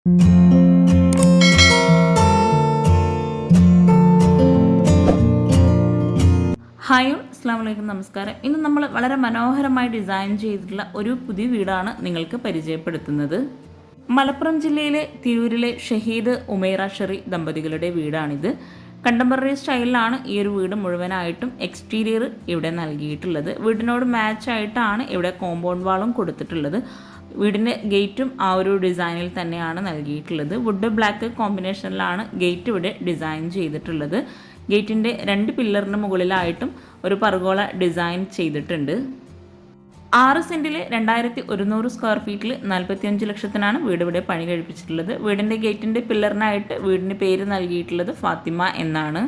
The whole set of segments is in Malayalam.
ഹായ് അസ്സാം വലൈക്കും, നമസ്കാരം. ഇന്ന് നമ്മൾ വളരെ മനോഹരമായി ഡിസൈൻ ചെയ്തിട്ടുള്ള ഒരു പുതിയ വീടാണ് നിങ്ങൾക്ക് പരിചയപ്പെടുത്തുന്നത്. മലപ്പുറം ജില്ലയിലെ തിരൂരിലെ ഷഹീദ് ഉമൈറ ഷെറി ദമ്പതികളുടെ വീടാണിത്. കണ്ടംപററി സ്റ്റൈലിലാണ് ഈ ഒരു വീട് മുഴുവനായിട്ടും എക്സ്റ്റീരിയർ ഇവിടെ നൽകിയിട്ടുള്ളത്. വീടിനോട് മാച്ചായിട്ടാണ് ഇവിടെ കോമ്പൗണ്ട് വാളും കൊടുത്തിട്ടുള്ളത്. വീടിൻ്റെ ഗേറ്റും ആ ഒരു ഡിസൈനിൽ തന്നെയാണ് നൽകിയിട്ടുള്ളത്. വുഡ് ബ്ലാക്ക് കോമ്പിനേഷനിലാണ് ഗേറ്റ് ഇവിടെ ഡിസൈൻ ചെയ്തിട്ടുള്ളത്. ഗേറ്റിൻ്റെ 2 പില്ലറിന് മുകളിലായിട്ടും ഒരു പർഗോള ഡിസൈൻ ചെയ്തിട്ടുണ്ട്. 6 സെൻറ്റിൽ 2100 സ്ക്വയർ ഫീറ്റിൽ 45 ലക്ഷത്തിനാണ് വീട് ഇവിടെ പണി കഴിപ്പിച്ചിട്ടുള്ളത്. വീടിൻ്റെ ഗേറ്റിൻ്റെ പില്ലറിനായിട്ട് വീടിന് പേര് നൽകിയിട്ടുള്ളത് ഫാത്തിമ എന്നാണ്.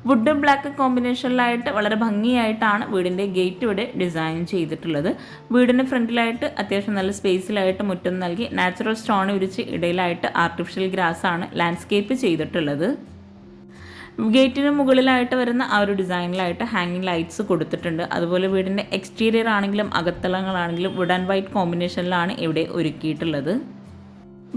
വുഡ് ബ്ലാക്ക് കോമ്പിനേഷനിലായിട്ട് വളരെ ഭംഗിയായിട്ടാണ് വീടിൻ്റെ ഗേറ്റ് ഇവിടെ ഡിസൈൻ ചെയ്തിട്ടുള്ളത്. വീടിന് ഫ്രണ്ടിലായിട്ട് അത്യാവശ്യം നല്ല സ്പേസിലായിട്ട് മുറ്റം നൽകി നാച്ചുറൽ സ്റ്റോൺ വിരിച്ച് ഇടയിലായിട്ട് ആർട്ടിഫിഷ്യൽ ഗ്രാസാണ് ലാൻഡ്സ്കേപ്പ് ചെയ്തിട്ടുള്ളത്. ഗേറ്റിന് മുകളിലായിട്ട് വരുന്ന ആ ഒരു ഡിസൈനിലായിട്ട് ഹാങ്ങിങ് ലൈറ്റ്സ് കൊടുത്തിട്ടുണ്ട്. അതുപോലെ വീടിൻ്റെ എക്സ്റ്റീരിയർ ആണെങ്കിലും അകത്തളങ്ങളാണെങ്കിലും വുഡ് ആൻഡ് വൈറ്റ് കോമ്പിനേഷനിലാണ് ഇവിടെ ഒരുക്കിയിട്ടുള്ളത്.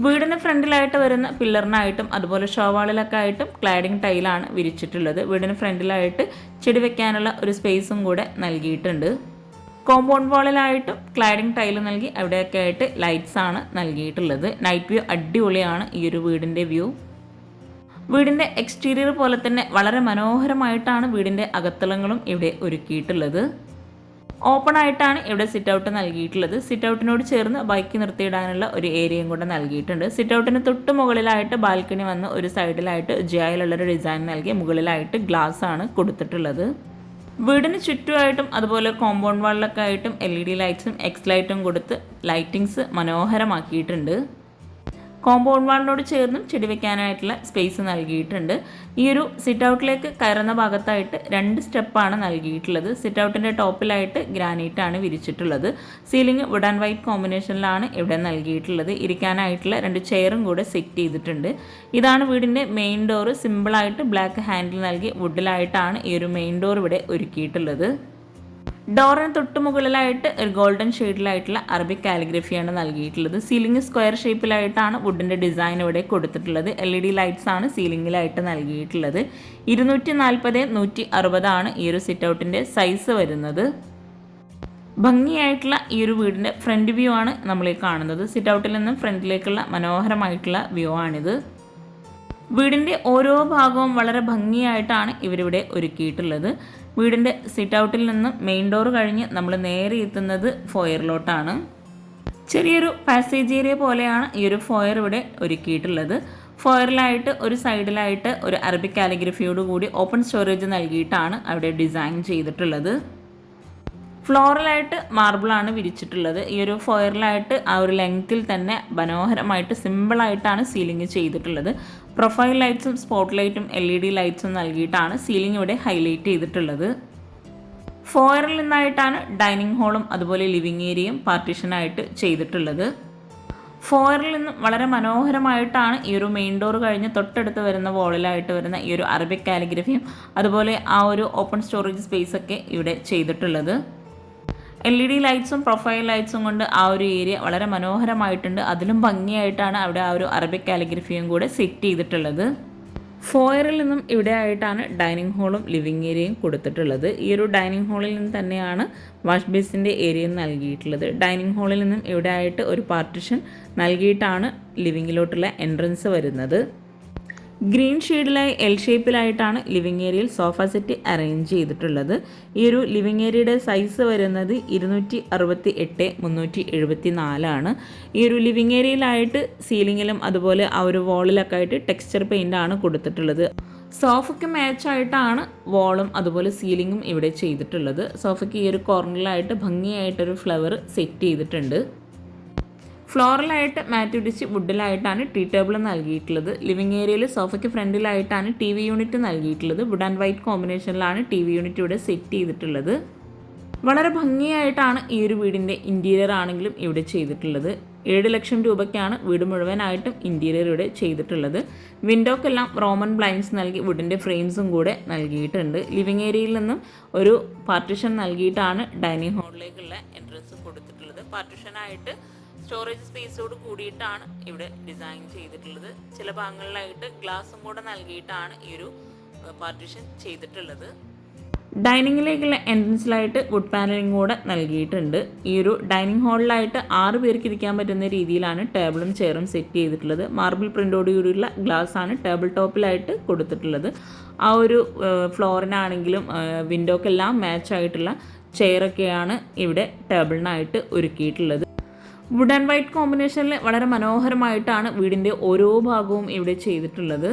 വീടിന് ഫ്രണ്ടിലായിട്ട് വരുന്ന പില്ലറിനായിട്ടും അതുപോലെ ഷോവാളിലൊക്കെ ആയിട്ടും ക്ലാഡിംഗ് ടൈലാണ് വിരിച്ചിട്ടുള്ളത്. വീടിന് ഫ്രണ്ടിലായിട്ട് ചെടി വെക്കാനുള്ള ഒരു സ്പേസും കൂടെ നൽകിയിട്ടുണ്ട്. കോമ്പൗണ്ട് വാളിലായിട്ടും ക്ലാഡിംഗ് ടൈൽ നൽകി അവിടെയൊക്കെ ആയിട്ട് ലൈറ്റ്സ് ആണ് നൽകിയിട്ടുള്ളത്. നൈറ്റ് വ്യൂ അടിപൊളിയാണ് ഈ ഒരു വീടിൻ്റെ വ്യൂ. വീടിൻ്റെ എക്സ്റ്റീരിയർ പോലെ തന്നെ വളരെ മനോഹരമായിട്ടാണ് വീടിൻ്റെ അകത്തളങ്ങളും ഇവിടെ ഒരുക്കിയിട്ടുള്ളത്. ഓപ്പൺ ആയിട്ടാണ് ഇവിടെ സിറ്റ് ഔട്ട് നൽകിയിട്ടുള്ളത്. സിറ്റ് ഔട്ടിനോട് ചേർന്ന് ബൈക്ക് നിർത്തിയിടാനുള്ള ഒരു ഏരിയയും കൂടെ നൽകിയിട്ടുണ്ട്. സിറ്റ് ഔട്ടിന് തൊട്ട് മുകളിലായിട്ട് ബാൽക്കണി വന്ന് ഒരു സൈഡിലായിട്ട് ജിയായിലുള്ളൊരു ഡിസൈൻ നൽകി മുകളിലായിട്ട് ഗ്ലാസ് ആണ് കൊടുത്തിട്ടുള്ളത്. വീടിന് ചുറ്റുമായിട്ടും അതുപോലെ കോമ്പൗണ്ട് വാളിലൊക്കെ ആയിട്ടും LED ലൈറ്റ്സും എക്സ് ലൈറ്റും കൊടുത്ത് ലൈറ്റിങ്സ് മനോഹരമാക്കിയിട്ടുണ്ട്. കോമ്പൗണ്ട് വാളിനോട് ചേർന്നും ചെടി വെക്കാനായിട്ടുള്ള സ്പേസ് നൽകിയിട്ടുണ്ട്. ഈ ഒരു സിറ്റ് ഔട്ടിലേക്ക് കയറുന്ന ഭാഗത്തായിട്ട് 2 സ്റ്റെപ്പാണ് നൽകിയിട്ടുള്ളത്. സിറ്റ് ഔട്ടിൻ്റെ ടോപ്പിലായിട്ട് ഗ്രാനൈറ്റാണ് വിരിച്ചിട്ടുള്ളത്. സീലിംഗ് വുഡ് ആൻഡ് വൈറ്റ് കോമ്പിനേഷനിലാണ് ഇവിടെ നൽകിയിട്ടുള്ളത്. ഇരിക്കാനായിട്ടുള്ള 2 ചെയറും കൂടെ സെറ്റ് ചെയ്തിട്ടുണ്ട്. ഇതാണ് വീടിൻ്റെ മെയിൻ ഡോറ്. സിമ്പിളായിട്ട് ബ്ലാക്ക് ഹാൻഡിൽ നൽകി വുഡിലായിട്ടാണ് ഈ ഒരു മെയിൻ ഡോർ ഇവിടെ ഒരുക്കിയിട്ടുള്ളത്. ഡോറിന് തൊട്ട് മുകളിലായിട്ട് ഒരു ഗോൾഡൻ ഷെയ്ഡിലായിട്ടുള്ള അറബിക് കാലിഗ്രഫിയാണ് നൽകിയിട്ടുള്ളത്. സീലിംഗ് സ്ക്വയർ ഷേപ്പിലായിട്ടാണ് വുഡിൻ്റെ ഡിസൈൻ ഇവിടെ കൊടുത്തിട്ടുള്ളത്. LED ലൈറ്റ്സ് ആണ് സീലിംഗിലായിട്ട് നൽകിയിട്ടുള്ളത്. 240x160 ആണ് ഈ ഒരു സിറ്റ് ഔട്ടിൻ്റെ സൈസ് വരുന്നത്. ഭംഗിയായിട്ടുള്ള ഈ ഒരു വീടിൻ്റെ ഫ്രണ്ട് വ്യൂ ആണ് നമ്മൾ കാണുന്നത്. സിറ്റ് ഔട്ടിൽ നിന്നും ഫ്രണ്ടിലേക്കുള്ള മനോഹരമായിട്ടുള്ള വ്യൂ ആണിത്. വീടിൻ്റെ ഓരോ ഭാഗവും വളരെ ഭംഗിയായിട്ടാണ് ഇവരിവിടെ ഒരുക്കിയിട്ടുള്ളത്. വീടിൻ്റെ സിറ്റ് ഔട്ടിൽ നിന്നും മെയിൻ ഡോർ കഴിഞ്ഞ് നമ്മൾ നേരെ എത്തുന്നത് ഫോയറിലോട്ടാണ്. ചെറിയൊരു പാസേജ് ഏരിയ പോലെയാണ് ഈ ഒരു ഫോയർ ഇവിടെ ഒരുക്കിയിട്ടുള്ളത്. ഫോയറിലായിട്ട് ഒരു സൈഡിലായിട്ട് ഒരു അറബിക് കാലിഗ്രഫിയോട് കൂടി ഓപ്പൺ സ്റ്റോറേജ് നൽകിയിട്ടാണ് അവിടെ ഡിസൈൻ ചെയ്തിട്ടുള്ളത്. ഫ്ലോറലായിട്ട് മാർബിളാണ് വിരിച്ചിട്ടുള്ളത്. ഈ ഒരു ഫോയറിലായിട്ട് ആ ഒരു ലെങ്ത്തിൽ തന്നെ മനോഹരമായിട്ട് സിമ്പിളായിട്ടാണ് സീലിംഗ് ചെയ്തിട്ടുള്ളത്. പ്രൊഫൈൽ ലൈറ്റ്സും സ്പോട്ട് ലൈറ്റും LED ലൈറ്റ്സും നൽകിയിട്ടാണ് സീലിംഗ് ഇവിടെ ഹൈലൈറ്റ് ചെയ്തിട്ടുള്ളത്. ഫോയറിൽ നിന്നായിട്ടാണ് ഡൈനിങ് ഹാളും അതുപോലെ ലിവിങ് ഏരിയയും പാർട്ടീഷനായിട്ട് ചെയ്തിട്ടുള്ളത്. ഫോയറിൽ നിന്നും വളരെ മനോഹരമായിട്ടാണ് ഈ ഒരു മെയിൻ ഡോർ കഴിഞ്ഞ് തൊട്ടടുത്ത് വരുന്ന വോളിലായിട്ട് വരുന്ന ഈ ഒരു അറബിക് കാലിഗ്രഫിയും അതുപോലെ ആ ഒരു ഓപ്പൺ സ്റ്റോറേജ് സ്പേസൊക്കെ ഇവിടെ ചെയ്തിട്ടുള്ളത്. LED ലൈറ്റ്സും പ്രൊഫൈൽ ലൈറ്റ്സും കൊണ്ട് ആ ഒരു ഏരിയ വളരെ മനോഹരമായിട്ടുണ്ട്. അതിലും ഭംഗിയായിട്ടാണ് അവിടെ ആ ഒരു അറബിക് കാലിഗ്രഫിയും കൂടെ സെറ്റ് ചെയ്തിട്ടുള്ളത്. ഫോയറിൽ നിന്നും ഇവിടെ ആയിട്ടാണ് ഡൈനിങ് ഹാളും ലിവിങ് ഏരിയയും കൊടുത്തിട്ടുള്ളത്. ഈ ഒരു ഡൈനിങ് ഹാളിൽ നിന്ന് തന്നെയാണ് വാഷ് ബേസിൻ്റെ ഏരിയയും നൽകിയിട്ടുള്ളത്. ഡൈനിങ് ഹാളിൽ നിന്നും ഇവിടെ ആയിട്ട് ഒരു പാർട്ടിഷൻ നൽകിയിട്ടാണ് ലിവിങ്ങിലോട്ടുള്ള എൻട്രൻസ് വരുന്നത്. ഗ്രീൻ ഷെയ്ഡിലായി L ഷേപ്പിലായിട്ടാണ് ലിവിങ് ഏരിയയിൽ സോഫ സെറ്റ് അറേഞ്ച് ചെയ്തിട്ടുള്ളത്. ഈ ഒരു ലിവിങ് ഏരിയയുടെ സൈസ് വരുന്നത് 268x374 ആണ്. ഈ ഒരു ലിവിങ് ഏരിയയിലായിട്ട് സീലിങ്ങിലും അതുപോലെ ആ ഒരു വോളിലൊക്കെ ആയിട്ട് ടെക്സ്ചർ പെയിൻ്റ് ആണ് കൊടുത്തിട്ടുള്ളത്. സോഫയ്ക്ക് മാച്ചായിട്ടാണ് വോളും അതുപോലെ സീലിങ്ങും ഇവിടെ ചെയ്തിട്ടുള്ളത്. സോഫയ്ക്ക് ഈ ഒരു കോർണറിലായിട്ട് ഭംഗിയായിട്ടൊരു ഫ്ലവർ സെറ്റ് ചെയ്തിട്ടുണ്ട്. ഫ്ലോറലായിട്ട് മാറ്റ് പിടിച്ച് വുഡിലായിട്ടാണ് ടീ ടേബിൾ നൽകിയിട്ടുള്ളത്. ലിവിങ് ഏരിയയിൽ സോഫയ്ക്ക് ഫ്രണ്ടിലായിട്ടാണ് TV യൂണിറ്റ് നൽകിയിട്ടുള്ളത്. വുഡ് ആൻഡ് വൈറ്റ് കോമ്പിനേഷനിലാണ് TV യൂണിറ്റ് ഇവിടെ സെറ്റ് ചെയ്തിട്ടുള്ളത്. വളരെ ഭംഗിയായിട്ടാണ് ഈ ഒരു വീടിൻ്റെ ഇൻറ്റീരിയർ ആണെങ്കിലും ഇവിടെ ചെയ്തിട്ടുള്ളത്. 7 ലക്ഷം രൂപയ്ക്കാണ് വീട് മുഴുവനായിട്ടും ഇൻറ്റീരിയർ ഇവിടെ ചെയ്തിട്ടുള്ളത്. വിൻഡോക്കെല്ലാം റോമൻ ബ്ലൈൻഡ്സ് നൽകി വുഡിൻ്റെ ഫ്രെയിംസും കൂടെ നൽകിയിട്ടുണ്ട്. ലിവിങ് ഏരിയയിൽ നിന്നും ഒരു പാർട്ടിഷൻ നൽകിയിട്ടാണ് ഡൈനിങ് ഹാളിലേക്കുള്ള എൻട്രൻസ് കൊടുത്തിട്ടുള്ളത്. പാർട്ടിഷനായിട്ട് സ്റ്റോറേജ് സ്പേസോട് കൂടിയിട്ടാണ് ഇവിടെ ഡിസൈൻ ചെയ്തിട്ടുള്ളത്. ചില ഭാഗങ്ങളിലായിട്ട് ഗ്ലാസും കൂടെ നൽകിയിട്ടാണ് ഈ ഒരു പാർട്ടീഷൻ ചെയ്തിട്ടുള്ളത്. ഡൈനിങ്ങിലേക്കുള്ള എൻട്രൻസിലായിട്ട് വുഡ് പാനലിംഗ് കൂടെ നൽകിയിട്ടുണ്ട്. ഈ ഒരു ഡൈനിങ് ഹാളിലായിട്ട് 6 പേർക്ക് ഇരിക്കാൻ പറ്റുന്ന രീതിയിലാണ് ടേബിളും ചെയറും സെറ്റ് ചെയ്തിട്ടുള്ളത്. മാർബിൾ പ്രിൻ്റോട് കൂടിയുള്ള ഗ്ലാസ് ആണ് ടേബിൾ ടോപ്പിലായിട്ട് കൊടുത്തിട്ടുള്ളത്. ആ ഒരു ഫ്ലോറിനാണെങ്കിലും വിൻഡോക്കെല്ലാം മാച്ച് ആയിട്ടുള്ള ചെയറൊക്കെയാണ് ഇവിടെ ടേബിളിനായിട്ട് ഒരുക്കിയിട്ടുള്ളത്. വുഡ് ആൻഡ് വൈറ്റ് കോമ്പിനേഷനിൽ വളരെ മനോഹരമായിട്ടാണ് വീടിൻ്റെ ഓരോ ഭാഗവും ഇവിടെ ചെയ്തിട്ടുള്ളത്.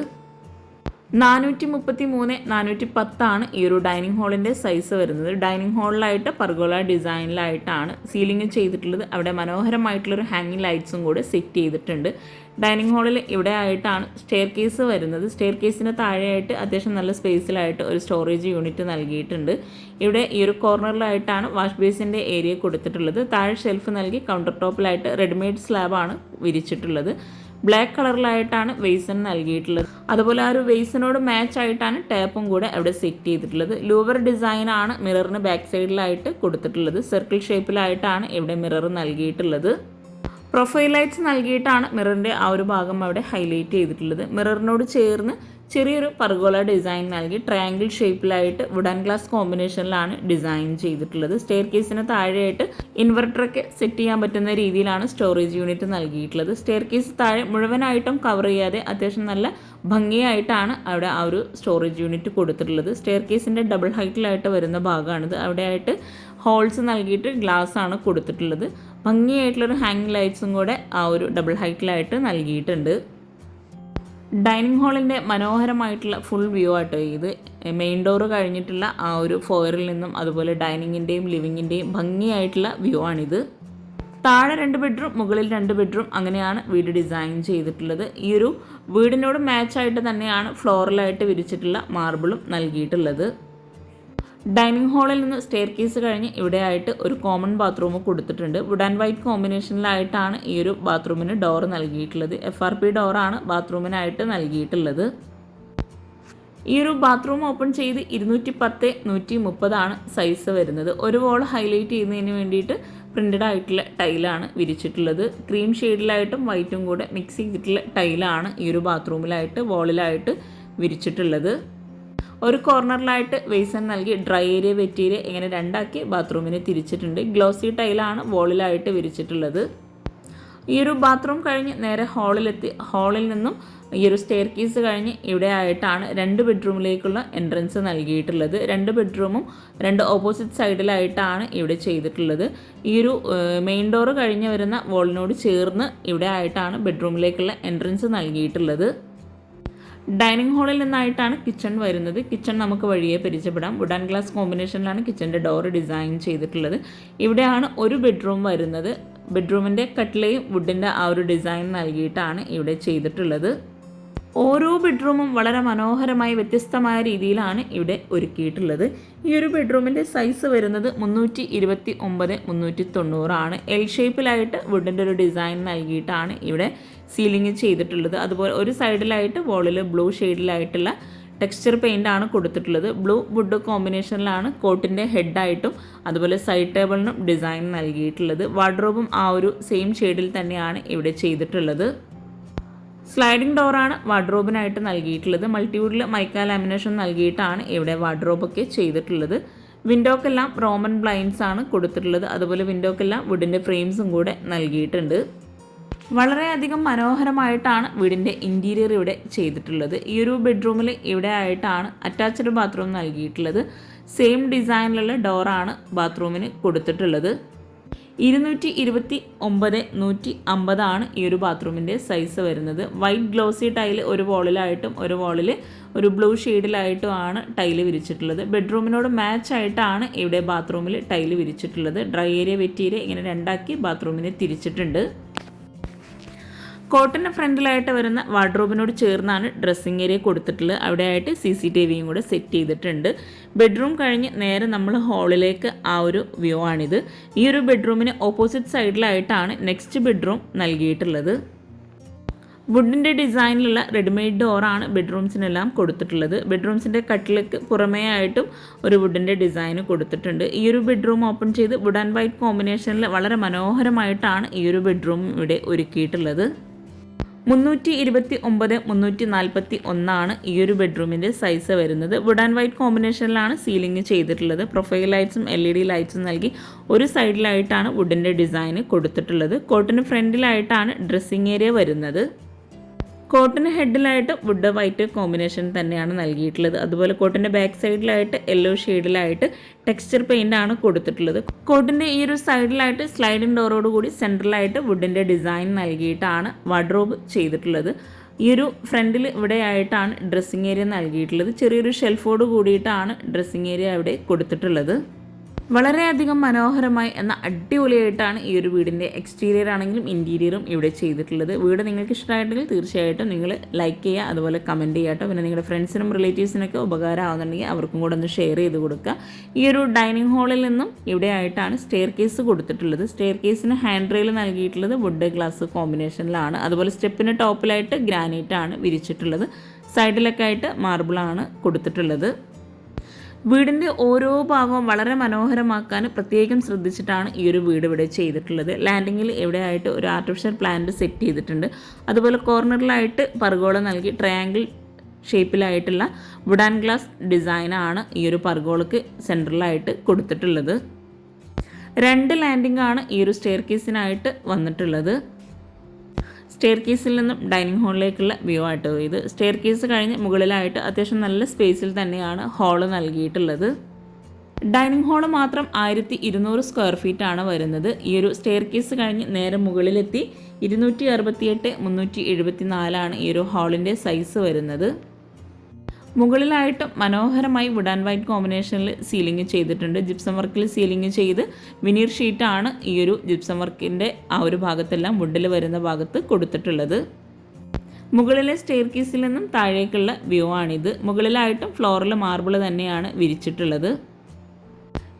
433 410 ഈ ഒരു ഡൈനിങ് ഹാളിൻ്റെ സൈസ് വരുന്നത്. ഡൈനിങ് ഹാളിലായിട്ട് പർഗോള ഡിസൈനിലായിട്ടാണ് സീലിംഗ് ചെയ്തിട്ടുള്ളത്. അവിടെ മനോഹരമായിട്ടുള്ളൊരു ഹാങ്ങിങ് ലൈറ്റ്സും കൂടെ സെറ്റ് ചെയ്തിട്ടുണ്ട്. ഡൈനിങ് ഹാളിൽ ഇവിടെ ആയിട്ടാണ് സ്റ്റെയർ കേസ് വരുന്നത്. സ്റ്റെയർ കേസിന് താഴെയായിട്ട് അത്യാവശ്യം നല്ല സ്പേസിലായിട്ട് ഒരു സ്റ്റോറേജ് യൂണിറ്റ് നൽകിയിട്ടുണ്ട്. ഇവിടെ ഈ ഒരു കോർണറിലായിട്ടാണ് വാഷ് ബേസിൻ്റെ ഏരിയ കൊടുത്തിട്ടുള്ളത്. താഴെ ഷെൽഫ് നൽകി കൗണ്ടർ ടോപ്പിലായിട്ട് റെഡിമെയ്ഡ് സ്ലാബാണ് വിരിച്ചിട്ടുള്ളത്. ബ്ലാക്ക് കളറിലായിട്ടാണ് വെയ്സൺ നൽകിയിട്ടുള്ളത്. അതുപോലെ ആ ഒരു വെയ്സനോട് മാച്ച് ആയിട്ടാണ് ടാപ്പും കൂടെ അവിടെ സെറ്റ് ചെയ്തിട്ടുള്ളത്. ലൂവർ ഡിസൈനാണ് മിററിന് ബാക്ക് സൈഡിലായിട്ട് കൊടുത്തിട്ടുള്ളത്. സർക്കിൾ ഷേപ്പിലായിട്ടാണ് ഇവിടെ മിറർ നൽകിയിട്ടുള്ളത്. പ്രൊഫൈൽ ലൈറ്റ്സ് നൽകിയിട്ടാണ് മിററിൻ്റെ ആ ഒരു ഭാഗം അവിടെ ഹൈലൈറ്റ് ചെയ്തിട്ടുള്ളത്. മിററിനോട് ചേർന്ന് ചെറിയൊരു പർഗോള ഡിസൈൻ നൽകി ട്രയാങ്കിൾ ഷേപ്പിലായിട്ട് വുഡ് ആൻഡ് ഗ്ലാസ് കോമ്പിനേഷനിലാണ് ഡിസൈൻ ചെയ്തിട്ടുള്ളത്. സ്റ്റെയർ കേസിന് താഴെയായിട്ട് ഇൻവെർട്ടറൊക്കെ സെറ്റ് ചെയ്യാൻ പറ്റുന്ന രീതിയിലാണ് സ്റ്റോറേജ് യൂണിറ്റ് നൽകിയിട്ടുള്ളത്. സ്റ്റെയർ കേസ് താഴെ മുഴുവനായിട്ടും കവർ ചെയ്യാതെ അത്യാവശ്യം നല്ല ഭംഗിയായിട്ടാണ് അവിടെ ആ ഒരു സ്റ്റോറേജ് യൂണിറ്റ് കൊടുത്തിട്ടുള്ളത്. സ്റ്റെയർ കേസിൻ്റെ ഡബിൾ ഹൈറ്റിലായിട്ട് വരുന്ന ഭാഗമാണിത്. അവിടെയായിട്ട് ഹോൾസ് നൽകിയിട്ട് ഗ്ലാസ് ആണ് കൊടുത്തിട്ടുള്ളത്. ഭംഗിയായിട്ടുള്ളൊരു ഹാങ്ങിങ് ലൈറ്റ്സും കൂടെ ആ ഒരു ഡബിൾ ഹൈറ്റിലായിട്ട് നൽകിയിട്ടുണ്ട്. ഡൈനിങ് ഹാളിൻ്റെ മനോഹരമായിട്ടുള്ള ഫുൾ വ്യൂ ആട്ടോ ഇത്. മെയിൻ ഡോറ് കഴിഞ്ഞിട്ടുള്ള ആ ഒരു ഫോയറിൽ നിന്നും അതുപോലെ ഡൈനിങ്ങിൻ്റെയും ലിവിങ്ങിൻ്റെയും ഭംഗിയായിട്ടുള്ള വ്യൂ ആണിത്. താഴെ 2 ബെഡ്റൂം, മുകളിൽ 2 ബെഡ്റൂം, അങ്ങനെയാണ് വീട് ഡിസൈൻ ചെയ്തിട്ടുള്ളത്. ഈ ഒരു വീടിനോട് മാച്ചായിട്ട് തന്നെയാണ് ഫ്ലോറിലായിട്ട് വിരിച്ചിട്ടുള്ള മാർബിളും നൽകിയിട്ടുള്ളത്. ഡൈനിങ് ഹാളിൽ നിന്ന് സ്റ്റെയർ കേസ് കഴിഞ്ഞ് ഇവിടെയായിട്ട് ഒരു കോമൺ ബാത്റൂം കൊടുത്തിട്ടുണ്ട്. വുഡ് ആൻഡ് വൈറ്റ് കോമ്പിനേഷനിലായിട്ടാണ് ഈ ഒരു ബാത്റൂമിന് ഡോർ നൽകിയിട്ടുള്ളത്. FRP ഡോറാണ് ബാത്റൂമിനായിട്ട് നൽകിയിട്ടുള്ളത്. ഈ ഒരു ബാത്റൂം ഓപ്പൺ ചെയ്ത് 210 130 സൈസ് വരുന്നത്. ഒരു വോൾ ഹൈലൈറ്റ് ചെയ്യുന്നതിന് വേണ്ടിയിട്ട് പ്രിൻ്റഡ് ആയിട്ടുള്ള ടൈലാണ് വിരിച്ചിട്ടുള്ളത്. ക്രീം ഷെയ്ഡിലായിട്ടും വൈറ്റും കൂടെ മിക്സ് ചെയ്തിട്ടുള്ള ടൈലാണ് ഈ ഒരു ബാത്റൂമിലായിട്ട് വോളിലായിട്ട് വിരിച്ചിട്ടുള്ളത്. ഒരു കോർണറിലായിട്ട് വെയ്സൺ നൽകി ഡ്രൈ ഏരിയ വെറ്റ് ഏരിയ ഇങ്ങനെ 2ആക്കി ബാത്റൂമിനെ തിരിച്ചിട്ടുണ്ട്. ഗ്ലോസി ടൈലാണ് വോളിലായിട്ട് വിരിച്ചിട്ടുള്ളത്. ഈ ഒരു ബാത്റൂം കഴിഞ്ഞ് നേരെ ഹാളിലെത്തി ഹാളിൽ നിന്നും ഈ ഒരു സ്റ്റെയർ കേസ് കഴിഞ്ഞ് ഇവിടെ ആയിട്ടാണ് 2 ബെഡ്റൂമിലേക്കുള്ള എൻട്രൻസ് നൽകിയിട്ടുള്ളത്. 2 ബെഡ്റൂമും 2 ഓപ്പോസിറ്റ് സൈഡിലായിട്ടാണ് ഇവിടെ ചെയ്തിട്ടുള്ളത്. ഈ ഒരു മെയിൻ ഡോറ് കഴിഞ്ഞ് വരുന്ന വോളിനോട് ചേർന്ന് ഇവിടെ ആയിട്ടാണ് ബെഡ്റൂമിലേക്കുള്ള എൻട്രൻസ് നൽകിയിട്ടുള്ളത്. ഡൈനിങ് ഹാളിൽ നിന്നായിട്ടാണ് കിച്ചൺ വരുന്നത്. കിച്ചൺ നമുക്ക് വഴിയെ പരിചയപ്പെടാം. വുഡ് ആൻഡ് ഗ്ലാസ് കോമ്പിനേഷനിലാണ് കിച്ചൻ്റെ ഡോർ ഡിസൈൻ ചെയ്തിട്ടുള്ളത്. ഇവിടെയാണ് ഒരു ബെഡ്റൂം വരുന്നത്. ബെഡ്റൂമിൻ്റെ കട്ടിലയും വുഡിൻ്റെ ആ ഒരു ഡിസൈൻ നൽകിയിട്ടാണ് ഇവിടെ ചെയ്തിട്ടുള്ളത്. ഓരോ ബെഡ്റൂമും വളരെ മനോഹരമായി വ്യത്യസ്തമായ രീതിയിലാണ് ഇവിടെ ഒരുക്കിയിട്ടുള്ളത്. ഈ ഒരു ബെഡ്റൂമിൻ്റെ സൈസ് വരുന്നത് 329 390 എൽ ഷേപ്പിലായിട്ട് വുഡിൻ്റെ ഒരു ഡിസൈൻ നൽകിയിട്ടാണ് ഇവിടെ സീലിംഗ് ചെയ്തിട്ടുള്ളത്. അതുപോലെ ഒരു സൈഡിലായിട്ട് വോളിൽ ബ്ലൂ ഷെയ്ഡിലായിട്ടുള്ള ടെക്സ്ചർ പെയിൻ്റാണ് കൊടുത്തിട്ടുള്ളത്. ബ്ലൂ വുഡ് കോമ്പിനേഷനിലാണ് കോട്ടിൻ്റെ ഹെഡായിട്ടും അതുപോലെ സൈഡ് ടേബിളിനും ഡിസൈൻ നൽകിയിട്ടുള്ളത്. വാർഡ്രോബും ആ ഒരു സെയിം ഷെയ്ഡിൽ തന്നെയാണ് ഇവിടെ ചെയ്തിട്ടുള്ളത്. സ്ലൈഡിംഗ് ഡോറാണ് വാർഡ്രോബിനായിട്ട് നൽകിയിട്ടുള്ളത്. മൾട്ടിവുഡിൽ മൈക്ക ലാമിനേഷൻ നൽകിയിട്ടാണ് ഇവിടെ വാർഡ്രോബൊക്കെ ചെയ്തിട്ടുള്ളത്. വിൻഡോക്കെല്ലാം റോമൻ ബ്ലൈൻഡ്സ് ആണ് കൊടുത്തിട്ടുള്ളത്. അതുപോലെ വിൻഡോക്കെല്ലാം വുഡിൻ്റെ ഫ്രെയിംസും കൂടെ നൽകിയിട്ടുണ്ട്. വളരെയധികം മനോഹരമായിട്ടാണ് വീടിൻ്റെ ഇൻറ്റീരിയർ ഇവിടെ ചെയ്തിട്ടുള്ളത്. ഈ ഒരു ബെഡ്റൂമിൽ ഇവിടെ ആയിട്ടാണ് അറ്റാച്ച്ഡ് ബാത്റൂം നൽകിയിട്ടുള്ളത്. സെയിം ഡിസൈനിലുള്ള ഡോറാണ് ബാത്റൂമിന് കൊടുത്തിട്ടുള്ളത്. 229 150 ഈ ഒരു ബാത്റൂമിൻ്റെ സൈസ് വരുന്നത്. വൈറ്റ് ഗ്ലോസി ടൈല് ഒരു വോളിലായിട്ടും ഒരു വോളിൽ ഒരു ബ്ലൂ ഷെയ്ഡിലായിട്ടുമാണ് ടൈല് വിരിച്ചിട്ടുള്ളത്. ബെഡ്റൂമിനോട് മാച്ച് ആയിട്ടാണ് ഇവിടെ ബാത്റൂമിൽ ടൈല് വിരിച്ചിട്ടുള്ളത്. ഡ്രൈ ഏരിയ വെറ്റ് ഏരിയ ഇങ്ങനെ 2ആക്കി ബാത്റൂമിനെ തിരിച്ചിട്ടുണ്ട്. കോട്ടിന് ഫ്രണ്ടിലായിട്ട് വരുന്ന വാർഡ്രോബിനോട് ചേർന്നാണ് ഡ്രസ്സിങ് ഏരിയ കൊടുത്തിട്ടുള്ളത്. അവിടെയായിട്ട് CCTVയും കൂടെ സെറ്റ് ചെയ്തിട്ടുണ്ട്. ബെഡ്റൂം കഴിഞ്ഞ് നേരെ നമ്മൾ ഹാളിലേക്ക് ആ ഒരു വ്യൂ ആണിത്. ഈ ഒരു ബെഡ്റൂമിന് ഓപ്പോസിറ്റ് സൈഡിലായിട്ടാണ് നെക്സ്റ്റ് ബെഡ്റൂം നൽകിയിട്ടുള്ളത്. വുഡിൻ്റെ ഡിസൈനിലുള്ള റെഡിമെയ്ഡ് ഡോറാണ് ബെഡ്റൂംസിനെല്ലാം കൊടുത്തിട്ടുള്ളത്. ബെഡ്റൂംസിൻ്റെ കട്ടിലേക്ക് പുറമേ ആയിട്ടും ഒരു വുഡിൻ്റെ ഡിസൈന് കൊടുത്തിട്ടുണ്ട്. ഈ ഒരു ബെഡ്റൂം ഓപ്പൺ ചെയ്ത് വുഡ് ആൻഡ് വൈറ്റ് കോമ്പിനേഷനിൽ വളരെ മനോഹരമായിട്ടാണ് ഈ ഒരു ബെഡ്റൂം ഇവിടെ ഒരുക്കിയിട്ടുള്ളത്. 329 341 ഈ ഒരു ബെഡ്റൂമിൻ്റെ സൈസ് വരുന്നത്. വുഡ് ആൻഡ് വൈറ്റ് കോമ്പിനേഷനിലാണ് സീലിംഗ് ചെയ്തിട്ടുള്ളത്. പ്രൊഫൈൽ ലൈറ്റ്സും LED ലൈറ്റ്സും നൽകി ഒരു സൈഡിലായിട്ടാണ് വുഡിൻ്റെ ഡിസൈന് കൊടുത്തിട്ടുള്ളത്. കോട്ടിന് ഫ്രണ്ടിലായിട്ടാണ് ഡ്രസ്സിംഗ് ഏരിയ വരുന്നത്. കോട്ടിന് ഹെഡിലായിട്ട് വുഡ് വൈറ്റ് കോമ്പിനേഷൻ തന്നെയാണ് നൽകിയിട്ടുള്ളത്. അതുപോലെ കോട്ടിൻ്റെ ബാക്ക് സൈഡിലായിട്ട് യെല്ലോ ഷെയ്ഡിലായിട്ട് ടെക്സ്ചർ പെയിൻ്റ് ആണ് കൊടുത്തിട്ടുള്ളത്. കോട്ടിൻ്റെ ഈ ഒരു സൈഡിലായിട്ട് സ്ലൈഡിംഗ് ഡോറോട് കൂടി സെൻട്രലായിട്ട് വുഡിൻ്റെ ഡിസൈൻ നൽകിയിട്ടാണ് വാർഡ്രോബ് ചെയ്തിട്ടുള്ളത്. ഈ ഒരു ഫ്രണ്ടിൽ ഇവിടെ ആയിട്ടാണ് ഡ്രസ്സിംഗ് ഏരിയ നൽകിയിട്ടുള്ളത്. ചെറിയൊരു ഷെൽഫോട് കൂടിയിട്ടാണ് ഡ്രസ്സിംഗ് ഏരിയ ഇവിടെ കൊടുത്തിട്ടുള്ളത്. വളരെയധികം മനോഹരമായി എന്ന അടിപൊളിയായിട്ടാണ് ഈ ഒരു വീടിൻ്റെ എക്സ്റ്റീരിയർ ആണെങ്കിലും ഇൻറ്റീരിയറും ഇവിടെ ചെയ്തിട്ടുള്ളത്. വീട് നിങ്ങൾക്ക് ഇഷ്ടമായിട്ടുണ്ടെങ്കിൽ തീർച്ചയായിട്ടും നിങ്ങൾ ലൈക്ക് ചെയ്യുക, അതുപോലെ കമൻറ്റ് ചെയ്യുക കേട്ടോ. പിന്നെ നിങ്ങളുടെ ഫ്രണ്ട്സിനും റിലേറ്റീവ്സിനൊക്കെ ഉപകാരമാകുന്നുണ്ടെങ്കിൽ അവർക്കും കൂടെ ഒന്ന് ഷെയർ ചെയ്ത് കൊടുക്കുക. ഈ ഒരു ഡൈനിങ് ഹാളിൽ നിന്നും ഇവിടെ ആയിട്ടാണ് സ്റ്റെയർ കേസ് കൊടുത്തിട്ടുള്ളത്. സ്റ്റെയർ കേസിന് ഹാൻഡ് റെയിൽ നൽകിയിട്ടുള്ളത് വുഡ് ഗ്ലാസ് കോമ്പിനേഷനിലാണ്. അതുപോലെ സ്റ്റെപ്പിന് ടോപ്പിലായിട്ട് ഗ്രാനൈറ്റ് ആണ് വിരിച്ചിട്ടുള്ളത്. സൈഡിലൊക്കെ ആയിട്ട് മാർബിളാണ് കൊടുത്തിട്ടുള്ളത്. വീടിൻ്റെ ഓരോ ഭാഗവും വളരെ മനോഹരമാക്കാൻ പ്രത്യേകം ശ്രദ്ധിച്ചിട്ടാണ് ഈ ഒരു വീട് ഇവിടെ ചെയ്തിട്ടുള്ളത്. ലാൻഡിങ്ങിൽ എവിടെയായിട്ട് ഒരു ആർട്ടിഫിഷ്യൽ പ്ലാന്റ് സെറ്റ് ചെയ്തിട്ടുണ്ട്. അതുപോലെ കോർണറിലായിട്ട് പർഗോള നൽകി ട്രയാങ്കിൾ ഷേപ്പിലായിട്ടുള്ള വുഡ് ആൻഡ് ഗ്ലാസ് ഡിസൈനാണ് ഈ ഒരു പർഗോളക്ക് സെൻട്രലായിട്ട് കൊടുത്തിട്ടുള്ളത്. 2 ലാൻഡിംഗ് ആണ് ഈ ഒരു സ്റ്റെയർ കേസിനായിട്ട് വന്നിട്ടുള്ളത്. സ്റ്റെയർ കേസിൽ നിന്നും ഡൈനിങ് ഹാളിലേക്കുള്ള വ്യൂ ആയിട്ട് ഇത് സ്റ്റെയർ കേസ് കഴിഞ്ഞ് മുകളിലായിട്ട് അത്യാവശ്യം നല്ല സ്പേസിൽ തന്നെയാണ് ഹാള് നൽകിയിട്ടുള്ളത്. ഡൈനിങ് ഹാള് മാത്രം 1200 സ്ക്വയർ ഫീറ്റ് ആണ് വരുന്നത്. ഈ ഒരു സ്റ്റെയർ കേസ് കഴിഞ്ഞ് നേരെ മുകളിലെത്തി 268 374 ഈ ഒരു ഹാളിൻ്റെ സൈസ് വരുന്നത്. മുകളിലായിട്ട് മനോഹരമായി വുഡ് ആൻഡ് വൈറ്റ് കോമ്പിനേഷനിൽ സീലിംഗ് ചെയ്തിട്ടുണ്ട്. ജിപ്സം വർക്കിൽ സീലിംഗ് ചെയ്ത് വിനീർ ഷീറ്റാണ് ഈ ഒരു ജിപ്സം വർക്കിൻ്റെ ആ ഒരു ഭാഗത്തെല്ലാം വുഡിൽ വരുന്ന ഭാഗത്ത് കൊടുത്തിട്ടുള്ളത്. മുകളിലെ സ്റ്റെയർ കേസിൽ നിന്നും താഴേക്കുള്ള വ്യൂ ആണിത്. മുകളിലായിട്ടും ഫ്ലോറിൽ മാർബിൾ തന്നെയാണ് വിരിച്ചിട്ടുള്ളത്.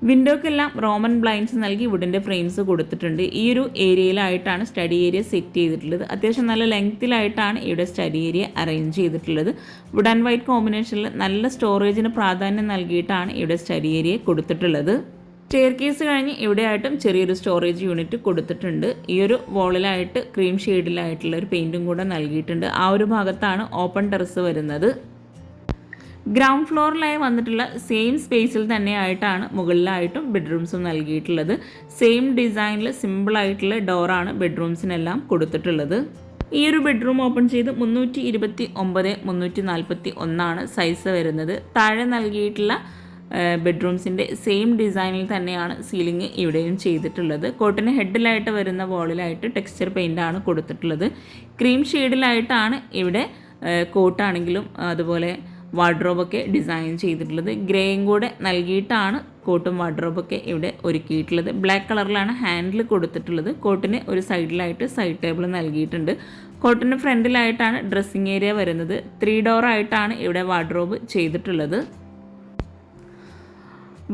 വിൻഡോക്കെല്ലാം റോമൻ ബ്ലൈൻഡ്സ് നൽകി വുഡിൻ്റെ ഫ്രെയിംസ് കൊടുത്തിട്ടുണ്ട്. ഈ ഒരു ഏരിയയിലായിട്ടാണ് സ്റ്റഡി ഏരിയ സെറ്റ് ചെയ്തിട്ടുള്ളത്. അത്യാവശ്യം നല്ല ലെങ്ത്തിലായിട്ടാണ് ഇവിടെ സ്റ്റഡി ഏരിയ അറേഞ്ച് ചെയ്തിട്ടുള്ളത്. വുഡ് ആൻഡ് വൈറ്റ് കോമ്പിനേഷനിൽ നല്ല സ്റ്റോറേജിന് പ്രാധാന്യം നൽകിയിട്ടാണ് ഇവിടെ സ്റ്റഡി ഏരിയ കൊടുത്തിട്ടുള്ളത്. സ്റ്റെയർ കേസ് കഴിഞ്ഞ് ഇവിടെയായിട്ടും ചെറിയൊരു സ്റ്റോറേജ് യൂണിറ്റ് കൊടുത്തിട്ടുണ്ട്. ഈ ഒരു വോളിലായിട്ട് ക്രീം ഷെയ്ഡിലായിട്ടുള്ള ഒരു പെയിൻറ്റും കൂടെ നൽകിയിട്ടുണ്ട്. ആ ഒരു ഭാഗത്താണ് ഓപ്പൺ ടെറസ് വരുന്നത്. ഗ്രൗണ്ട് ഫ്ലോറിലായി വന്നിട്ടുള്ള സെയിം സ്പേസിൽ തന്നെയായിട്ടാണ് മുകളിലായിട്ടും ബെഡ്റൂംസും നൽകിയിട്ടുള്ളത്. സെയിം ഡിസൈനിൽ സിമ്പിളായിട്ടുള്ള ഡോറാണ് ബെഡ്റൂംസിനെല്ലാം കൊടുത്തിട്ടുള്ളത്. ഈ ഒരു ബെഡ്റൂം ഓപ്പൺ ചെയ്ത് 329 341 സൈസ് വരുന്നത്. താഴെ നൽകിയിട്ടുള്ള ബെഡ്റൂംസിൻ്റെ സെയിം ഡിസൈനിൽ തന്നെയാണ് സീലിംഗ് ഇവിടെയും ചെയ്തിട്ടുള്ളത്. കോട്ടിന് ഹെഡിലായിട്ട് വരുന്ന വോളിലായിട്ട് ടെക്സ്ചർ പെയിൻ്റാണ് കൊടുത്തിട്ടുള്ളത്. ക്രീം ഷെയ്ഡിലായിട്ടാണ് ഇവിടെ കോട്ടാണെങ്കിലും അതുപോലെ വാർഡ്രോബൊക്കെ ഡിസൈൻ ചെയ്തിട്ടുള്ളത്. ഗ്രേയും കൂടെ നൽകിയിട്ടാണ് കോട്ടും വാർഡ്രോബൊക്കെ ഇവിടെ ഒരുക്കിയിട്ടുള്ളത്. ബ്ലാക്ക് കളറിലാണ് ഹാൻഡിൽ കൊടുത്തിട്ടുള്ളത്. കോട്ടിന് ഒരു സൈഡിലായിട്ട് സൈഡ് ടേബിൾ നൽകിയിട്ടുണ്ട്. കോട്ടിന് ഫ്രണ്ടിലായിട്ടാണ് ഡ്രസ്സിംഗ് ഏരിയ വരുന്നത്. 3 ഡോറായിട്ടാണ് ഇവിടെ വാർഡ്രോബ് ചെയ്തിട്ടുള്ളത്.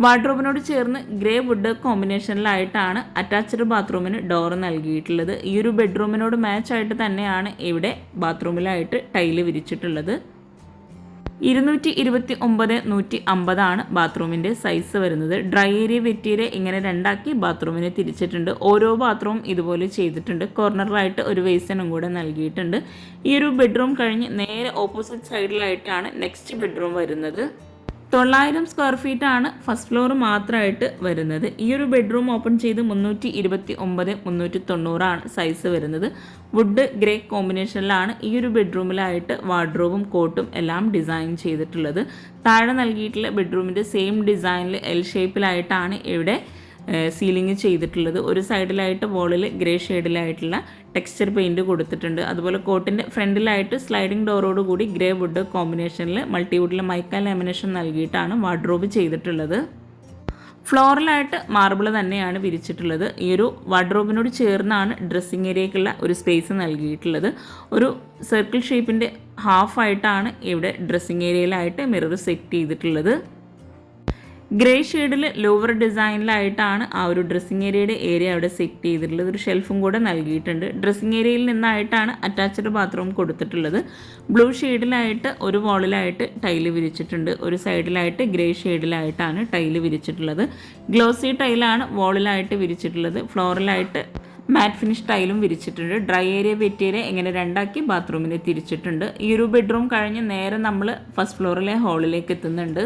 വാർഡ്രോബിനോട് ചേർന്ന് ഗ്രേ വുഡ് കോമ്പിനേഷനിലായിട്ടാണ് അറ്റാച്ച്ഡ് ബാത്റൂമിന് ഡോർ നൽകിയിട്ടുള്ളത്. ഈ ഒരു ബെഡ്റൂമിനോട് മാച്ചായിട്ട് തന്നെയാണ് ഇവിടെ ബാത്റൂമിലായിട്ട് ടൈല് വിരിച്ചിട്ടുള്ളത്. 229 150 ബാത്റൂമിൻ്റെ സൈസ് വരുന്നത്. ഡ്രൈ ഏരിയ വെറ്റ് ഏരിയ ഇങ്ങനെ 2 ആക്കി ബാത്റൂമിനെ തിരിച്ചിട്ടുണ്ട്. ഓരോ ബാത്റൂം ഇതുപോലെ ചെയ്തിട്ടുണ്ട്. കോർണറിലായിട്ട് ഒരു വേസനും കൂടെ നൽകിയിട്ടുണ്ട്. ഈ ഒരു ബെഡ്റൂം കഴിഞ്ഞ് നേരെ ഓപ്പോസിറ്റ് സൈഡിലായിട്ടാണ് നെക്സ്റ്റ് ബെഡ്റൂം വരുന്നത്. 900 സ്ക്വയർ ഫീറ്റ് ആണ് ഫസ്റ്റ് ഫ്ലോർ മാത്രമായിട്ട് വരുന്നത്. ഈ ഒരു ബെഡ്റൂം ഓപ്പൺ ചെയ്ത് 329 390 സൈസ് വരുന്നത്. വുഡ് ഗ്രേ കോമ്പിനേഷനിലാണ് ഈ ഒരു ബെഡ്റൂമിലായിട്ട് വാർഡ്രോബും കോട്ടും എല്ലാം ഡിസൈൻ ചെയ്തിട്ടുള്ളത്. താഴെ നൽകിയിട്ടുള്ള ബെഡ്റൂമിൻ്റെ സെയിം ഡിസൈനിൽ എൽ ഷേപ്പിലായിട്ടാണ് ഇവിടെ സീലിംഗ് ചെയ്തിട്ടുള്ളത്. ഒരു സൈഡിലായിട്ട് വോളിൽ ഗ്രേ ഷെയ്ഡിലായിട്ടുള്ള ടെക്സ്ചർ പെയിൻറ്റ് കൊടുത്തിട്ടുണ്ട്. അതുപോലെ കോട്ടിൻ്റെ ഫ്രണ്ടിലായിട്ട് സ്ലൈഡിംഗ് ഡോറോട് കൂടി ഗ്രേ വുഡ് കോമ്പിനേഷനിൽ മൾട്ടിവുഡിൽ മൈക്ക ലാമിനേഷൻ നൽകിയിട്ടാണ് വാർഡ്രോബ് ചെയ്തിട്ടുള്ളത്. ഫ്ലോറിലായിട്ട് മാർബിൾ തന്നെയാണ് വിരിച്ചിട്ടുള്ളത്. ഈ ഒരു വാർഡ്രോബിനോട് ചേർന്നാണ് ഡ്രസ്സിംഗ് ഏരിയയ്ക്കുള്ള ഒരു സ്പേസ് നൽകിയിട്ടുള്ളത്. ഒരു സർക്കിൾ ഷേപ്പിൻ്റെ ഹാഫായിട്ടാണ് ഇവിടെ ഡ്രസ്സിംഗ് ഏരിയയിലായിട്ട് മിറർ സെറ്റ് ചെയ്തിട്ടുള്ളത്. ഗ്രേ ഷെയ്ഡിൽ ലൂവർ ഡിസൈനിലായിട്ടാണ് ആ ഒരു ഡ്രസ്സിങ് ഏരിയ അവിടെ സെറ്റ് ചെയ്തിട്ടുള്ളത്. ഒരു ഷെൽഫും കൂടെ നൽകിയിട്ടുണ്ട്. ഡ്രസ്സിങ് ഏരിയയിൽ നിന്നായിട്ടാണ് അറ്റാച്ച്ഡ് ബാത്റൂം കൊടുത്തിട്ടുള്ളത്. ബ്ലൂ ഷെയ്ഡിലായിട്ട് ഒരു വാളിലായിട്ട് ടൈല് വിരിച്ചിട്ടുണ്ട്. ഒരു സൈഡിലായിട്ട് ഗ്രേ ഷെയ്ഡിലായിട്ടാണ് ടൈല് വിരിച്ചിട്ടുള്ളത്. ഗ്ലോസി ടൈലാണ് വാളിലായിട്ട് വിരിച്ചിട്ടുള്ളത്. ഫ്ലോറിലായിട്ട് മാറ്റ് ഫിനിഷ് ടൈലും വിരിച്ചിട്ടുണ്ട്. ഡ്രൈ ഏരിയ വെറ്റ് ഏരിയ ഇങ്ങനെ രണ്ടാക്കി ബാത്റൂമിനെ തിരിച്ചിട്ടുണ്ട്. ഈ ഒരു ബെഡ്റൂം കഴിഞ്ഞ് നേരെ നമ്മൾ ഫസ്റ്റ് ഫ്ലോറിലെ ഹാളിലേക്ക് എത്തുന്നുണ്ട്.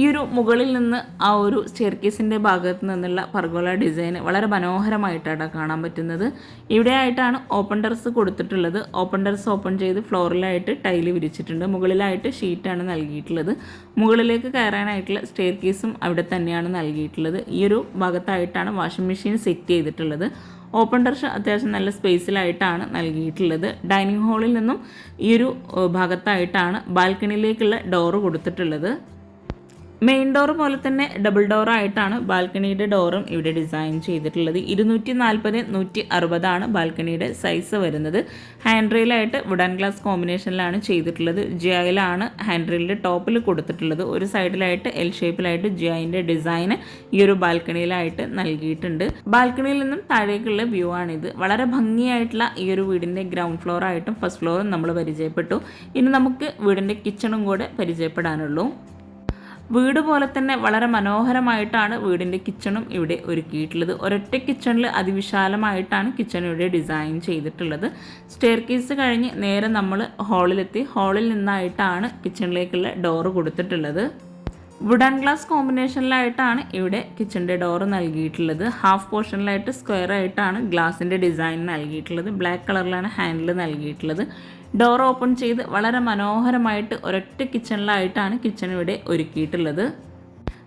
ഈ ഒരു മുകളിൽ നിന്ന് ആ ഒരു സ്റ്റെയർകേസിൻ്റെ ഭാഗത്ത് നിന്നുള്ള പർഗോള ഡിസൈൻ വളരെ മനോഹരമായിട്ടാണ് കാണാൻ പറ്റുന്നത്. ഇവിടെ ആയിട്ടാണ് ഓപ്പൺ ടെറസ് കൊടുത്തിട്ടുള്ളത്. ഓപ്പൺ ടെറസ് ഓപ്പൺ ചെയ്ത് ഫ്ലോറിലായിട്ട് ടൈല് വിരിച്ചിട്ടുണ്ട്. മുകളിലായിട്ട് ഷീറ്റാണ് നൽകിയിട്ടുള്ളത്. മുകളിലേക്ക് കയറാനായിട്ടുള്ള സ്റ്റെയർകേസും അവിടെ തന്നെയാണ് നൽകിയിട്ടുള്ളത്. ഈ ഒരു ഭാഗത്തായിട്ടാണ് വാഷിംഗ് മെഷീൻ സെറ്റ് ചെയ്തിട്ടുള്ളത്. ഓപ്പൺ ടെറസ് അത്യാവശ്യം നല്ല സ്പേസിലായിട്ടാണ് നൽകിയിട്ടുള്ളത്. ഡൈനിങ് ഹാളിൽ നിന്നും ഈ ഒരു ഭാഗത്തായിട്ടാണ് ബാൽക്കണിയിലേക്കുള്ള ഡോറ് കൊടുത്തിട്ടുള്ളത്. മെയിൻ ഡോർ പോലെ തന്നെ ഡബിൾ ഡോറായിട്ടാണ് ബാൽക്കണിയുടെ ഡോറും ഇവിടെ ഡിസൈൻ ചെയ്തിട്ടുള്ളത്. 240x160 ബാൽക്കണിയുടെ സൈസ് വരുന്നത്. ഹാൻഡ് റെയിലായിട്ട് വുഡൻ ഗ്ലാസ് കോമ്പിനേഷനിലാണ് ചെയ്തിട്ടുള്ളത്. ജിഐയിലാണ് ഹാൻഡ് റെയിലിൻ്റെ ടോപ്പിൽ കൊടുത്തിട്ടുള്ളത്. ഒരു സൈഡിലായിട്ട് എൽ ഷേപ്പിലായിട്ട് ജിഐൻ്റെ ഡിസൈൻ ഈ ഒരു ബാൽക്കണിയിലായിട്ട് നൽകിയിട്ടുണ്ട്. ബാൽക്കണിയിൽ നിന്നും താഴേക്കുള്ള വ്യൂ ആണിത്. വളരെ ഭംഗിയായിട്ടുള്ള ഈ ഒരു വീടിൻ്റെ ഗ്രൗണ്ട് ഫ്ലോർ ആയിട്ടും ഫസ്റ്റ് ഫ്ലോറും നമ്മൾ പരിചയപ്പെട്ടു. ഇനി നമുക്ക് വീടിൻ്റെ കിച്ചണും കൂടെ പരിചയപ്പെടാനുള്ളൂ. വീട് പോലെ തന്നെ വളരെ മനോഹരമായിട്ടാണ് വീടിൻ്റെ കിച്ചണും ഇവിടെ ഒരുക്കിയിട്ടുള്ളത്. ഒരൊറ്റ കിച്ചണിൽ അതിവിശാലമായിട്ടാണ് കിച്ചൺ ഇവിടെ ഡിസൈൻ ചെയ്തിട്ടുള്ളത്. സ്റ്റെയർകേസ് കഴിഞ്ഞ് നേരെ നമ്മൾ ഹാളിലെത്തി. ഹാളിൽ നിന്നായിട്ടാണ് കിച്ചണിലേക്കുള്ള ഡോറ് കൊടുത്തിട്ടുള്ളത്. വുഡൻ ഗ്ലാസ് കോമ്പിനേഷനിലായിട്ടാണ് ഇവിടെ കിച്ചണിൻ്റെ ഡോറ് നൽകിയിട്ടുള്ളത്. ഹാഫ് പോർഷനിലായിട്ട് സ്ക്വയർ ആയിട്ടാണ് ഗ്ലാസിൻ്റെ ഡിസൈൻ നൽകിയിട്ടുള്ളത്. ബ്ലാക്ക് കളറിലാണ് ഹാൻഡിൽ നൽകിയിട്ടുള്ളത്. ഡോർ ഓപ്പൺ ചെയ്ത് വളരെ മനോഹരമായിട്ട് ഒരൊറ്റ കിച്ചണിലായിട്ടാണ് കിച്ചൺ ഇവിടെ ഒരുക്കിയിട്ടുള്ളത്.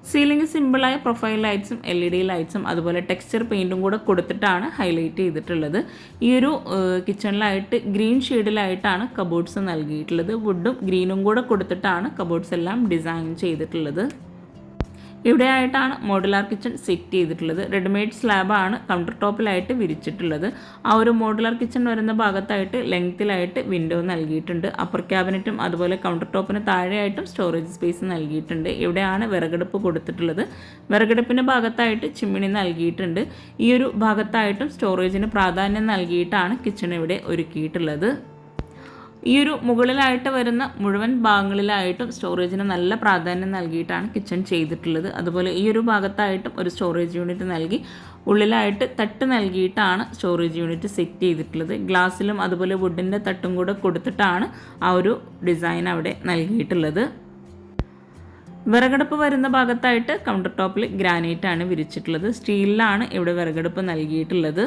സീലിംഗ് സിമ്പിളായ പ്രൊഫൈൽ ലൈറ്റ്സും LED ലൈറ്റ്സും അതുപോലെ ടെക്സ്ചർ പെയിൻറ്റും കൂടെ കൊടുത്തിട്ടാണ് ഹൈലൈറ്റ് ചെയ്തിട്ടുള്ളത്. ഈ ഒരു കിച്ചണിലായിട്ട് ഗ്രീൻ ഷെയ്ഡിലായിട്ടാണ് കബോർഡ്സ് നൽകിയിട്ടുള്ളത്. വുഡും ഗ്രീനും കൂടെ കൊടുത്തിട്ടാണ് കബോർഡ്സ് എല്ലാം ഡിസൈൻ ചെയ്തിട്ടുള്ളത്. ഇവിടെ ആയിട്ടാണ് മോഡുലാർ കിച്ചൺ സെറ്റ് ചെയ്തിട്ടുള്ളത്. റെഡിമെയ്ഡ് സ്ലാബാണ് കൗണ്ടർ ടോപ്പിലായിട്ട് വിരിച്ചിട്ടുള്ളത്. ആ ഒരു മോഡുലാർ കിച്ചൺ വരുന്ന ഭാഗത്തായിട്ട് ലെങ്ത്തിലായിട്ട് വിൻഡോ നൽകിയിട്ടുണ്ട്. അപ്പർ ക്യാബിനറ്റും അതുപോലെ കൗണ്ടർ ടോപ്പിന് താഴെയായിട്ടും സ്റ്റോറേജ് സ്പേസ് നൽകിയിട്ടുണ്ട്. ഇവിടെയാണ് വിറകടുപ്പ് കൊടുത്തിട്ടുള്ളത്. വിറകടുപ്പിൻ്റെ ഭാഗത്തായിട്ട് ചിമ്മിണി നൽകിയിട്ടുണ്ട്. ഈ ഒരു ഭാഗത്തായിട്ടും സ്റ്റോറേജിന് പ്രാധാന്യം നൽകിയിട്ടാണ് കിച്ചൺ ഇവിടെ ഒരുക്കിയിട്ടുള്ളത്. ഈ ഒരു മുകളിലായിട്ട് വരുന്ന മുഴുവൻ ഭാഗങ്ങളിലായിട്ടും സ്റ്റോറേജിന് നല്ല പ്രാധാന്യം നൽകിയിട്ടാണ് കിച്ചൺ ചെയ്തിട്ടുള്ളത്. അതുപോലെ ഈ ഒരു ഭാഗത്തായിട്ടും ഒരു സ്റ്റോറേജ് യൂണിറ്റ് നൽകി ഉള്ളിലായിട്ട് തട്ട് നൽകിയിട്ടാണ് സ്റ്റോറേജ് യൂണിറ്റ് സെറ്റ് ചെയ്തിട്ടുള്ളത്. ഗ്ലാസ്സിലും അതുപോലെ വുഡിൻ്റെ തട്ടും കൂടെ കൊടുത്തിട്ടാണ് ആ ഒരു ഡിസൈൻ അവിടെ നൽകിയിട്ടുള്ളത്. വിറകടുപ്പ് വരുന്ന ഭാഗത്തായിട്ട് കൗണ്ടർ ടോപ്പിൽ ഗ്രാനൈറ്റാണ് വിരിച്ചിട്ടുള്ളത്. സ്റ്റീലിലാണ് ഇവിടെ വിറകടുപ്പ് നൽകിയിട്ടുള്ളത്.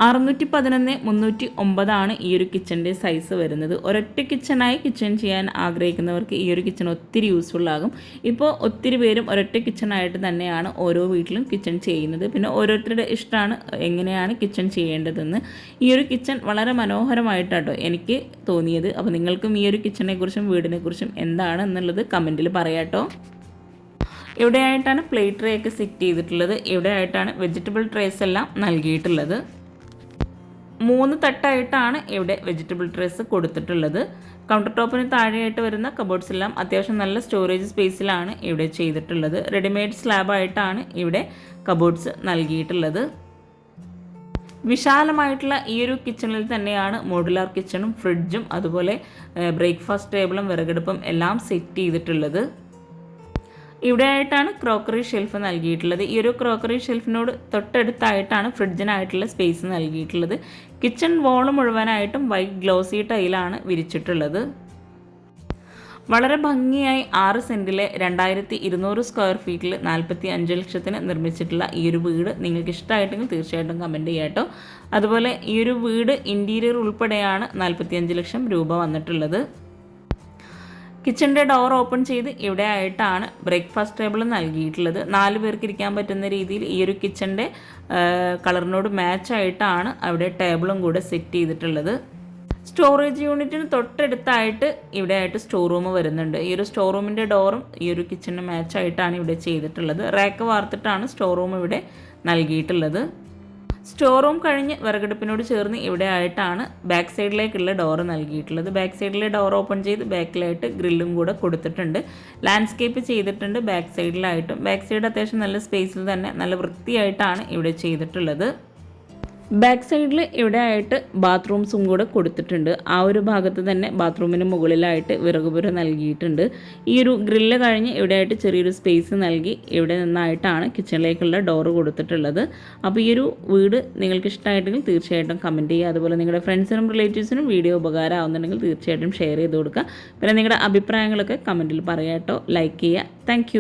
611x309 ഈ ഒരു കിച്ചൻ്റെ സൈസ് വരുന്നത്. ഒരൊറ്റ കിച്ചണായി കിച്ചൺ ചെയ്യാൻ ആഗ്രഹിക്കുന്നവർക്ക് ഈ ഒരു കിച്ചൺ ഒത്തിരി യൂസ്ഫുൾ ആകും. ഇപ്പോൾ ഒത്തിരി പേരും ഒരൊറ്റ കിച്ചണായിട്ട് തന്നെയാണ് ഓരോ വീട്ടിലും കിച്ചൺ ചെയ്യുന്നത്. പിന്നെ ഓരോരുത്തരുടെ ഇഷ്ടമാണ് എങ്ങനെയാണ് കിച്ചൺ ചെയ്യേണ്ടതെന്ന്. ഈ ഒരു കിച്ചൺ വളരെ മനോഹരമായിട്ടാട്ടോ എനിക്ക് തോന്നിയത്. അപ്പോൾ നിങ്ങൾക്കും ഈ ഒരു കിച്ചണിനെക്കുറിച്ചും വീടിനെക്കുറിച്ചും എന്താണ് എന്നുള്ളത് കമൻറ്റിൽ പറയാട്ടോ. ഇവിടെയായിട്ടാണ് പ്ലേറ്റ് ട്രേ ഒക്കെ സെറ്റ് ചെയ്തിട്ടുള്ളത്. ഇവിടെയായിട്ടാണ് വെജിറ്റബിൾ ട്രേസ് എല്ലാം നൽകിയിട്ടുള്ളത്. 3 തട്ടായിട്ടാണ് ഇവിടെ വെജിറ്റബിൾ ട്രേസ് കൊടുത്തിട്ടുള്ളത്. കൗണ്ടർ ടോപ്പിന് താഴെയായിട്ട് വരുന്ന കബോർഡ്സ് എല്ലാം അത്യാവശ്യം നല്ല സ്റ്റോറേജ് സ്പേസിലാണ് ഇവിടെ ചെയ്തിട്ടുള്ളത്. റെഡിമെയ്ഡ് സ്ലാബായിട്ടാണ് ഇവിടെ കബോർഡ്സ് നൽകിയിട്ടുള്ളത്. വിശാലമായിട്ടുള്ള ഈ ഒരു കിച്ചണിൽ തന്നെയാണ് മോഡുലാർ കിച്ചണും ഫ്രിഡ്ജും അതുപോലെ ബ്രേക്ക്ഫാസ്റ്റ് ടേബിളും വിറകടുപ്പും എല്ലാം സെറ്റ് ചെയ്തിട്ടുള്ളത്. ഇവിടെയായിട്ടാണ് ക്രോക്കറി ഷെൽഫ് നൽകിയിട്ടുള്ളത്. ഈ ഒരു ക്രോക്കറി ഷെൽഫിനോട് തൊട്ടടുത്തായിട്ടാണ് ഫ്രിഡ്ജിനായിട്ടുള്ള സ്പേസ് നൽകിയിട്ടുള്ളത്. കിച്ചൺ വോള് മുഴുവനായിട്ടും വൈറ്റ് ഗ്ലോസി ടൈലാണ് വിരിച്ചിട്ടുള്ളത്. വളരെ ഭംഗിയായി 6 സെൻറ്റിലെ 2200 സ്ക്വയർ ഫീറ്റിൽ 45 ലക്ഷത്തിന് നിർമ്മിച്ചിട്ടുള്ള ഈ ഒരു വീട് നിങ്ങൾക്ക് ഇഷ്ടമായിട്ടെങ്കിൽ തീർച്ചയായിട്ടും കമൻറ്റ് ചെയ്യാം കേട്ടോ. അതുപോലെ ഈ ഒരു വീട് ഇൻറ്റീരിയർ ഉൾപ്പെടെയാണ് 45 ലക്ഷം രൂപ വന്നിട്ടുള്ളത്. കിച്ചൻ്റെ ഡോർ ഓപ്പൺ ചെയ്ത് ഇവിടെ ആയിട്ടാണ് ബ്രേക്ക്ഫാസ്റ്റ് ടേബിൾ നൽകിയിട്ടുള്ളത്. 4 പേർക്ക് ഇരിക്കാൻ പറ്റുന്ന രീതിയിൽ ഈ ഒരു കിച്ചൻ്റെ കളറിനോട് മാച്ചായിട്ടാണ് അവിടെ ടേബിളും കൂടെ സെറ്റ് ചെയ്തിട്ടുള്ളത്. സ്റ്റോറേജ് യൂണിറ്റിന് തൊട്ടടുത്തായിട്ട് ഇവിടെ ആയിട്ട് സ്റ്റോർ റൂം വരുന്നുണ്ട്. ഈ ഒരു സ്റ്റോർ റൂമിൻ്റെ ഡോറും ഈ ഒരു കിച്ചണിന് മാച്ചായിട്ടാണ് ഇവിടെ ചെയ്തിട്ടുള്ളത്. റാക്ക് വാർത്തിട്ടാണ് സ്റ്റോർ റൂം ഇവിടെ നൽകിയിട്ടുള്ളത്. സ്റ്റോർ റൂം കഴിഞ്ഞ് വിറകടുപ്പിനോട് ചേർന്ന് ഇവിടെ ആയിട്ടാണ് ബാക്ക് സൈഡിലേക്കുള്ള ഡോറ് നൽകിയിട്ടുള്ളത്. ബാക്ക് സൈഡിലെ ഡോർ ഓപ്പൺ ചെയ്ത് ബാക്കിലായിട്ട് ഗ്രില്ലും കൂടെ കൊടുത്തിട്ടുണ്ട്. ലാൻഡ്സ്കേപ്പ് ചെയ്തിട്ടുണ്ട് ബാക്ക് സൈഡിലായിട്ടും. ബാക്ക് സൈഡ് അത്യാവശ്യം നല്ല സ്പേസിൽ തന്നെ നല്ല വൃത്തിയായിട്ടാണ് ഇവിടെ ചെയ്തിട്ടുള്ളത്. ബാക്ക് സൈഡിൽ ഇവിടെ ആയിട്ട് ബാത്റൂംസും കൂടെ കൊടുത്തിട്ടുണ്ട്. ആ ഒരു ഭാഗത്ത് തന്നെ ബാത്റൂമിന് മുകളിലായിട്ട് വിറകുപുര നൽകിയിട്ടുണ്ട്. ഈ ഒരു ഗ്രില്ല് കഴിഞ്ഞ് ഇവിടെ ആയിട്ട് ചെറിയൊരു സ്പേസ് നൽകി ഇവിടെ നിന്നായിട്ടാണ് കിച്ചണിലേക്കുള്ള ഡോറ് കൊടുത്തിട്ടുള്ളത്. അപ്പോൾ ഈ ഒരു വീട് നിങ്ങൾക്ക് ഇഷ്ടമായിട്ടെങ്കിൽ തീർച്ചയായിട്ടും കമൻറ്റ് ചെയ്യുക. അതുപോലെ നിങ്ങളുടെ ഫ്രണ്ട്സിനും റിലേറ്റീവ്സിനും വീഡിയോ ഉപകാരമാവുന്നുണ്ടെങ്കിൽ തീർച്ചയായിട്ടും ഷെയർ ചെയ്ത് കൊടുക്കുക. പിന്നെ നിങ്ങളുടെ അഭിപ്രായങ്ങളൊക്കെ കമൻറ്റിൽ പറയാം കേട്ടോ. ലൈക്ക് ചെയ്യുക. താങ്ക്